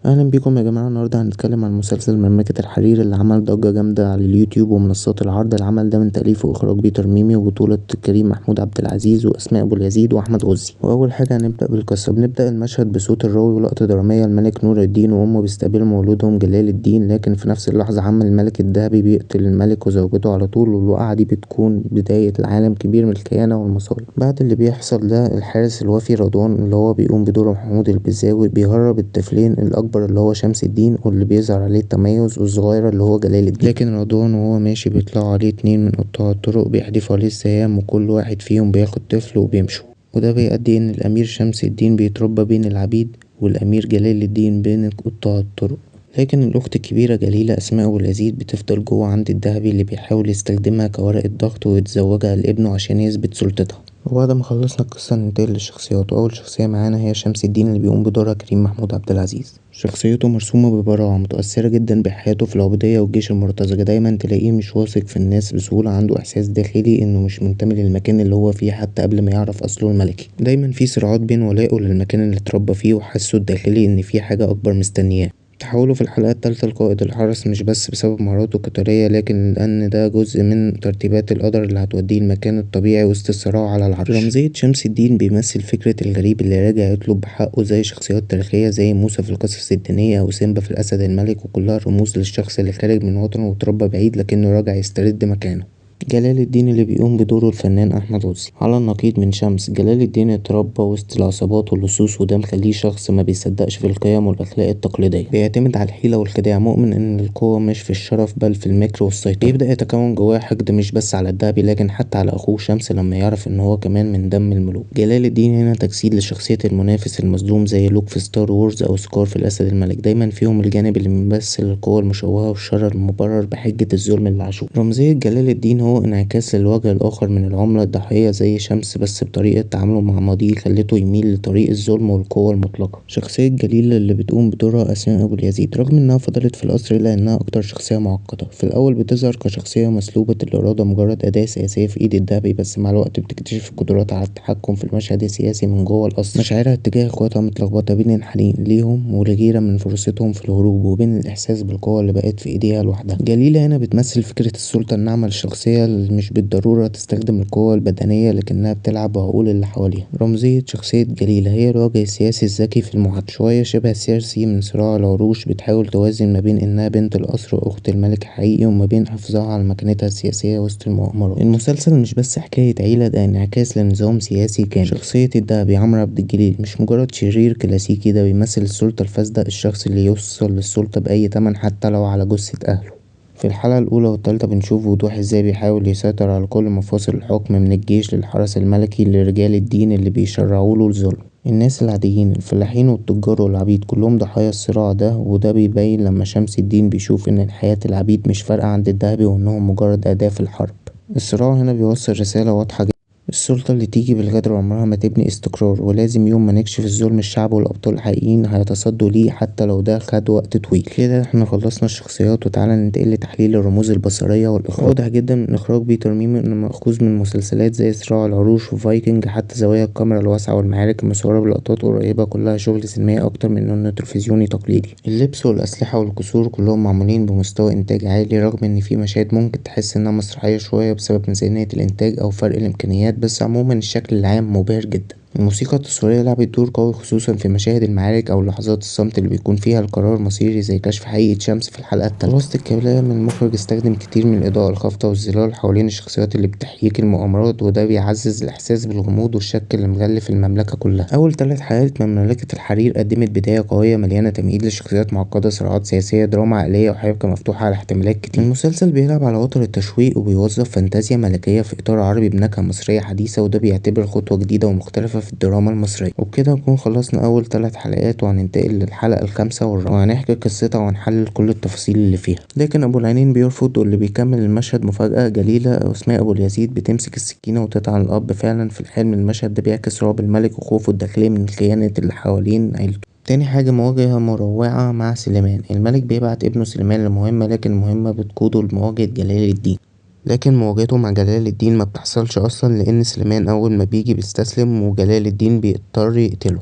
اهلا بيكم يا جماعه. النهارده هنتكلم عن مسلسل مملكه الحرير اللي عمل ضجه جامده على اليوتيوب ومنصات العرض. العمل ده من تاليف واخراج بيتر ميمي وبطوله كريم محمود عبد العزيز واسماء ابو اليزيد واحمد غزي. واول حاجه هنبدا بالقصه. بنبدا المشهد بصوت الراوي ولقطه دراميه. الملك نور الدين وامه بيستقبلوا مولودهم جلال الدين، لكن في نفس اللحظه عم الملك الذهبي بيقتل الملك وزوجته على طول، والوقعه دي بتكون بدايه العالم كبير من الخيانه والمصايب. بعد اللي بيحصل ده الحارس الوفي رضوان اللي هو بيقوم بدور محمود البزاوي بيهرب الطفلين، الاكبر اللي هو شمس الدين واللي بيظهر عليه التميز، والصغير اللي هو جلال الدين. لكن رضوان وهو ماشي بيطلعوا عليه اتنين من قطاع الطرق بيحدفوا عليه السهام، وكل واحد فيهم بياخد طفل وبيمشوا. وده بيؤدي ان الامير شمس الدين بيتربى بين العبيد والامير جلال الدين بين قطاع الطرق. لكن الأخت الكبيرة جليلة أسماء أبو اليزيد بتفضل جوه عند الذهبي اللي بيحاول يستخدمها كورقة ضغط ويتزوجها لابنه عشان يثبت سلطتها. وبعد ما خلصنا القصة ننتقل للشخصيات، وأول شخصية معانا هي شمس الدين اللي بيقوم بدورها كريم محمود عبد العزيز. شخصيته مرسومة ببراعة، متأثرة جدا بحياته في العبودية والجيش المرتزقة. دايما تلاقيه مش واثق في الناس بسهولة، عنده إحساس داخلي إنه مش منتمي للمكان اللي هو فيه حتى قبل ما يعرف أصله الملكي. دايما في صراعات بين ولائه للمكان اللي اتربى فيه وحسه الداخلي إن في حاجة أكبر مستنياه. تحوله في الحلقة التالتة لقائد الحرس مش بس بسبب مهاراته القتالية، لكن لأن ده جزء من ترتيبات القدر اللي هتوديه المكان الطبيعي وسط الصراع على العرش. رمزية شمس الدين بيمثل فكرة الغريب اللي راجع يطلب بحقه، زي شخصيات تاريخية زي موسى في القصص الدينية أو سيمبا في الأسد الملك، وكلها رموز للشخص اللي خارج من وطنه وتربى بعيد لكنه راجع يسترد مكانه. جلال الدين اللي بيقوم بدوره الفنان أحمد غزي. على النقيض من شمس، جلال الدين اتربى وسط العصابات واللصوص، وده مخليه شخص ما بيصدقش في القيم والأخلاق التقليدية، بيعتمد على الحيلة والخداع، مؤمن إن القوة مش في الشرف بل في المكر والسيطرة. بيبدأ يتكون جواه حقد مش بس على الدهبي لكن حتى على أخوه شمس لما يعرف إن هو كمان من دم الملوك. جلال الدين هنا تجسيد لشخصية المنافس المظلوم زي لوك في ستار وورز أو سكار في الأسد الملك. دايما فيهم الجانب اللي بيمثل القوة المشوهة والشر المبرر بحجة الظلم اللي عاشوه. رمزية جلال الدين هو انعكاس الوجه الآخر من العملة الضحية زي شمس، بس بطريقة تعامله مع ماضيه خلته يميل لطريق الظلم والقوة المطلقة. شخصية جليلة اللي بتقوم بدورها أسماء أبو اليزيد، رغم إنها فضلت في القصر إلا إنها أكتر شخصية معقدة. في الأول بتظهر كشخصية مسلوبة الإرادة، مجرد أداة سياسية في إيد الذهبي، بس مع الوقت بتكتشف قدراتها على التحكم في المشهد السياسي من جوه القصر. مشاعرها تجاه إخواتها متلخبطة بين الحنين ليهم والغيرة من فرصتهم في الهروب، وبين الإحساس بالقوة اللي بقت في إيديها لوحدها. جليلة هنا بتمثل فكرة السلطة الناعمة للشخصية اللي مش بالضرورة تستخدم القوة البدنية لكنها بتلعب بعقول اللي حواليها. رمزية شخصية جليلة هي الراجل السياسي الذكي في المعاد، شوية شبه سيرسي من صراع العروش، بتحاول توازن ما بين إنها بنت القصر وأخت الملك الحقيقي وما بين حفاظها على مكانتها السياسية وسط المؤامرات. المسلسل مش بس حكاية عيلة، ده انعكاس لنظام سياسي كامل. شخصية الدهبي عمرو عبد الجليل مش مجرد شرير كلاسيكي، ده بيمثل السلطة الفاسدة، الشخص اللي يوصل للسلطة بأي تمن حتى لو على جثة أهله. في الحلقة الأولى والتالتة بنشوف بوضوح ازاي بيحاول يسيطر على كل مفاصل الحكم، من الجيش للحرس الملكي لرجال الدين اللي بيشرعوله الظلم. الناس العاديين، الفلاحين والتجار والعبيد، كلهم ضحايا الصراع ده، وده بيبين لما شمس الدين بيشوف إن حياة العبيد مش فارقة عند الذهبي وإنهم مجرد أداة في الحرب. الصراع هنا بيوصل رسالة واضحة جدا: السلطة اللي تيجي بالغدر عمرها ما تبني استقرار، ولازم يوم ما نكشف الظلم الشعب والأبطال الحقيقيين هيتصدوا ليه حتى لو ده خد وقت طويل. كده احنا خلصنا الشخصيات، وتعالى ننتقل لتحليل الرموز البصرية والإخراج. واضح جدا من إخراج بيتر ميمي إنه مأخوذ من مسلسلات زي صراع العروش وفايكنج، حتى زوايا الكاميرا الواسعة والمعارك المصورة بلقطات قريبة كلها شغل سينمائي أكتر من إنه تلفزيوني تقليدي. اللبس والأسلحة والقصور كلهم معمولين بمستوى إنتاج عالي، رغم إن في مشاهد ممكن تحس إنها مسرحية شوية بسبب ميزانية الإنتاج أو فرق الإمكانيات، بس عموما الشكل العام مبهر جدا. الموسيقى التصويرية لعبت دور قوي خصوصا في مشاهد المعارك أو لحظات الصمت اللي بيكون فيها القرار مصيري، زي كشف حقيقة شمس في الحلقة التالتة. وسط الكلام المخرج استخدم كتير من الإضاءة الخافتة والظلال حوالين الشخصيات اللي بتحيك المؤامرات، وده بيعزز الإحساس بالغموض والشك اللي مغلف المملكة كلها. أول 3 حلقات من مملكة الحرير قدمت بداية قوية مليانة تمهيد لشخصيات معقدة، صراعات سياسية، دراما عائلية، وحبكة مفتوحة على احتمالات كتير. المسلسل بيلعب على وتر التشويق وبيوظف فانتازيا ملكية في إطار عربي بنكهة مصرية حديثة، وده بيعتبر خطوة جديدة ومختلفة في الدراما المصرية. وبكده نكون خلصنا أول 3 حلقات، وهننتقل للحلقة الخامسة والرابعة، وهنحكي قصتها وهنحلل كل التفاصيل اللي فيها. لكن أبو العينين بيرفض، واللي بيكمل المشهد مفاجأة: جليلة أو اسماء أبو اليزيد بتمسك السكينة وتطعن الأب. فعلا في الحلم المشهد ده بيعكس رعب الملك وخوفه الداخلي من الخيانة اللي حوالين عيلته. تاني حاجة، مواجهة مروعة مع سليمان. الملك بيبعت ابنه سليمان لمهمة، لكن المهمة بتقوده لمواجهة جلال الدين. لكن مواجهته مع جلال الدين ما بتحصلش أصلا، لأن سليمان أول ما بيجي بيستسلم وجلال الدين بيضطر يقتله.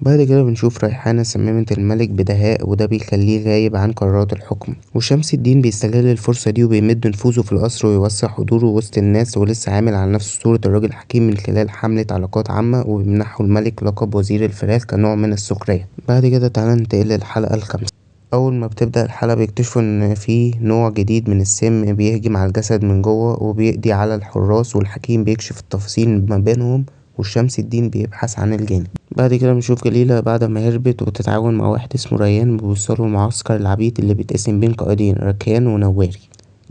بعد كده بنشوف ريحانة سممت الملك بدهاء وده بيخليه غايب عن قرارات الحكم، وشمس الدين بيستغل الفرصة دي وبيمد نفوذه في القصر ويوسع حضوره وسط الناس، ولسه عامل على نفسه صورة الراجل الحكيم من خلال حملة علاقات عامة، وبيمنحه الملك لقب وزير الفراخ كنوع من السخرية. بعد كده تعالى ننتقل للحلقة الخامسة. أول ما بتبدأ الحلقة بيكتشفوا إن في نوع جديد من السم بيهجم على الجسد من جوه وبيقضي على الحراس، والحكيم بيكشف التفاصيل ما بينهم، وشمس الدين بيبحث عن الجاني. بعد كده بنشوف جليلة بعد ما هربت وتتعاون مع واحد اسمه ريان بيوصلوا معسكر العبيد اللي بيتقسم بين قائدين ركان ونواري.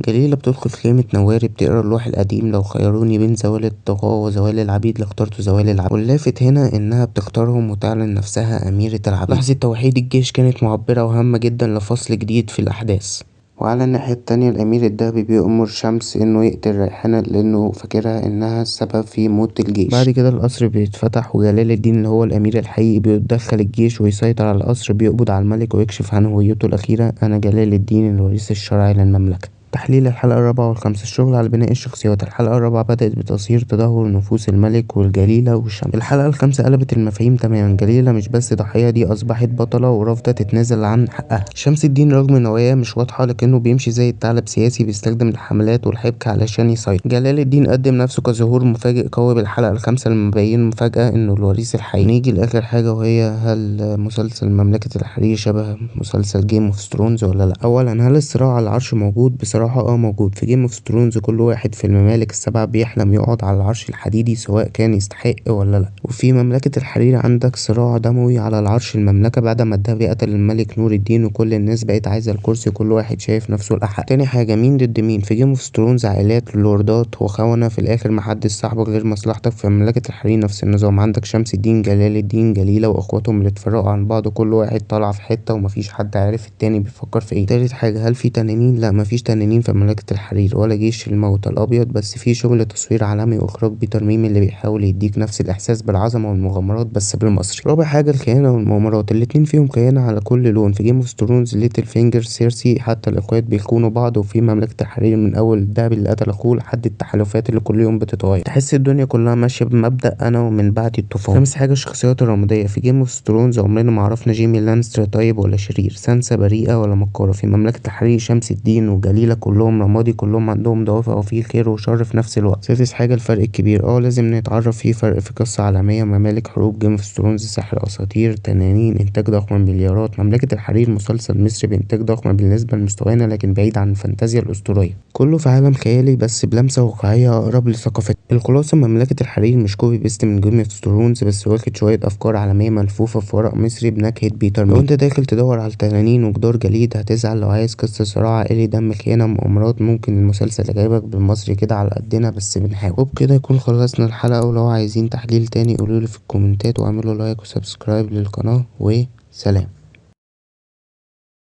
جليلة بتدخل في خيمة نواري بتقرا اللوح القديم، لو خيروني بين زوال الطغاة وزوال العبيد لاخترت زوال العبيد، واللافت هنا إنها بتختارهم وتعلن نفسها أميرة العبيد. لحظة توحيد الجيش كانت معبرة وهامة جدا لفصل جديد في الأحداث. وعلى الناحية التانية الأمير الدهبي بيأمر شمس إنه يقتل ريحانة لأنه فاكرها إنها السبب في موت الجيش. بعد كده القصر بيتفتح وجلال الدين اللي هو الأمير الحقيقي بيتدخل الجيش ويسيطر على القصر، بيقبض على الملك ويكشف عن هويته الأخيرة: أنا جلال الدين الوريث الشرعي للمملكة. تحليل الحلقة الرابعة والخامسة. الشغل على بناء الشخصيات. الحلقة الرابعة بدأت بتظهير تدهور نفوس الملك والجليلة والشمس. الحلقة الخامسة قلبت المفاهيم تماما، جليلة مش بس ضحية، دي أصبحت بطلة ورافضة تتنازل عن حقها. شمس الدين رغم نواياه مش واضحة لكنه بيمشي زي الثعلب سياسي بيستخدم الحملات والحبكة علشان يسيطر. جلال الدين قدم نفسه كظهور مفاجئ قوي بالحلقة الخامسة لما بين فجأة إنه الوريث الحقيقي. نيجي لآخر حاجة وهي هل مسلسل مملكة الحرير شبه مسلسل جيم اوف ثرونز ولا لأ؟ أولا هل الصراع على العرش موجود؟ بصراحة موجود. في جيم اوف ثرونز كل واحد في الممالك السبعة بيحلم يقعد على العرش الحديدي سواء كان يستحق ولا لا. وفي مملكة الحرير عندك صراع دموي على العرش المملكة بعد ما الدهبي قتل الملك نور الدين وكل الناس بقت عايزة الكرسي وكل واحد شايف نفسه الأحق. تاني حاجة مين ضد مين؟ في جيم اوف ثرونز عائلات لوردات وخونة في الآخر محدش صاحبك غير مصلحتك. في مملكة الحرير نفس النظام، عندك شمس الدين جلال الدين جليلة واخواتهم اللي اتفرقوا عن بعض وكل واحد طالع في حتة ومفيش حد عارف التاني بيفكر في ايه. تالت حاجة هل في تنانين؟ لا مفيش تنانين في مملكة الحرير ولا جيش الموت الأبيض، بس في شغل تصوير عالمي وإخراج بيتر ميمي اللي بيحاول يديك نفس الإحساس بالعظمة والمغامرات بس بالمصري. رابع حاجة الخيانة والمؤامرات، الاتنين فيهم خيانة على كل لون. في جيم اوف ثرونز ليتل فينجر سيرسي حتى الإخوات بيخونوا بعض، وفي مملكة الحرير من أول الدهب اللي قتل أخوه لحد التحالفات اللي كل يوم بتتغير. تحس الدنيا كلها ماشية بمبدأ أنا ومن بعدي الطوفان. خامس حاجة الشخصيات الرمادية. في جيم اوف ثرونز عمرنا ما عرفنا جيمي لانستر طيب ولا شرير، سانسا بريئة ولا مكارة. في مملكة الحرير شمس الدين وجليلة كلهم رمادي، كلهم عندهم دوافع وفيه خير وشر في نفس الوقت. سادس حاجة الفرق الكبير، لازم نتعرف فيه فرق في قصة عالمية، ممالك حروب جيم اوف ثرونز سحر اساطير تنانين انتاج ضخم مليارات، مملكة الحرير مسلسل مصري بانتاج ضخم بالنسبة لمستوانا لكن بعيد عن الفانتازيا الاسطورية، كله في عالم خيالي بس بلمسة واقعية اقرب لثقافتنا. الخلاصة مملكة الحرير مش كوبي بيست من جيم اوف ثرونز، بس واخد شوية افكار عالمية ملفوفة في ورق مصري بنكهة بيتر ميمي. لو انت داخل تدور على تنانين وجدار جليد هتزعل، لو عايز قصة صراع عائلي دم خيانة مؤامرات ممكن المسلسل يعجبك. بالمصري كده على قدنا بس بنحاول. وبكده يكون خلصنا الحلقة، ولو عايزين تحليل تاني قولولي في الكومنتات واعملوا لايك وسبسكرايب للقناة، وسلام.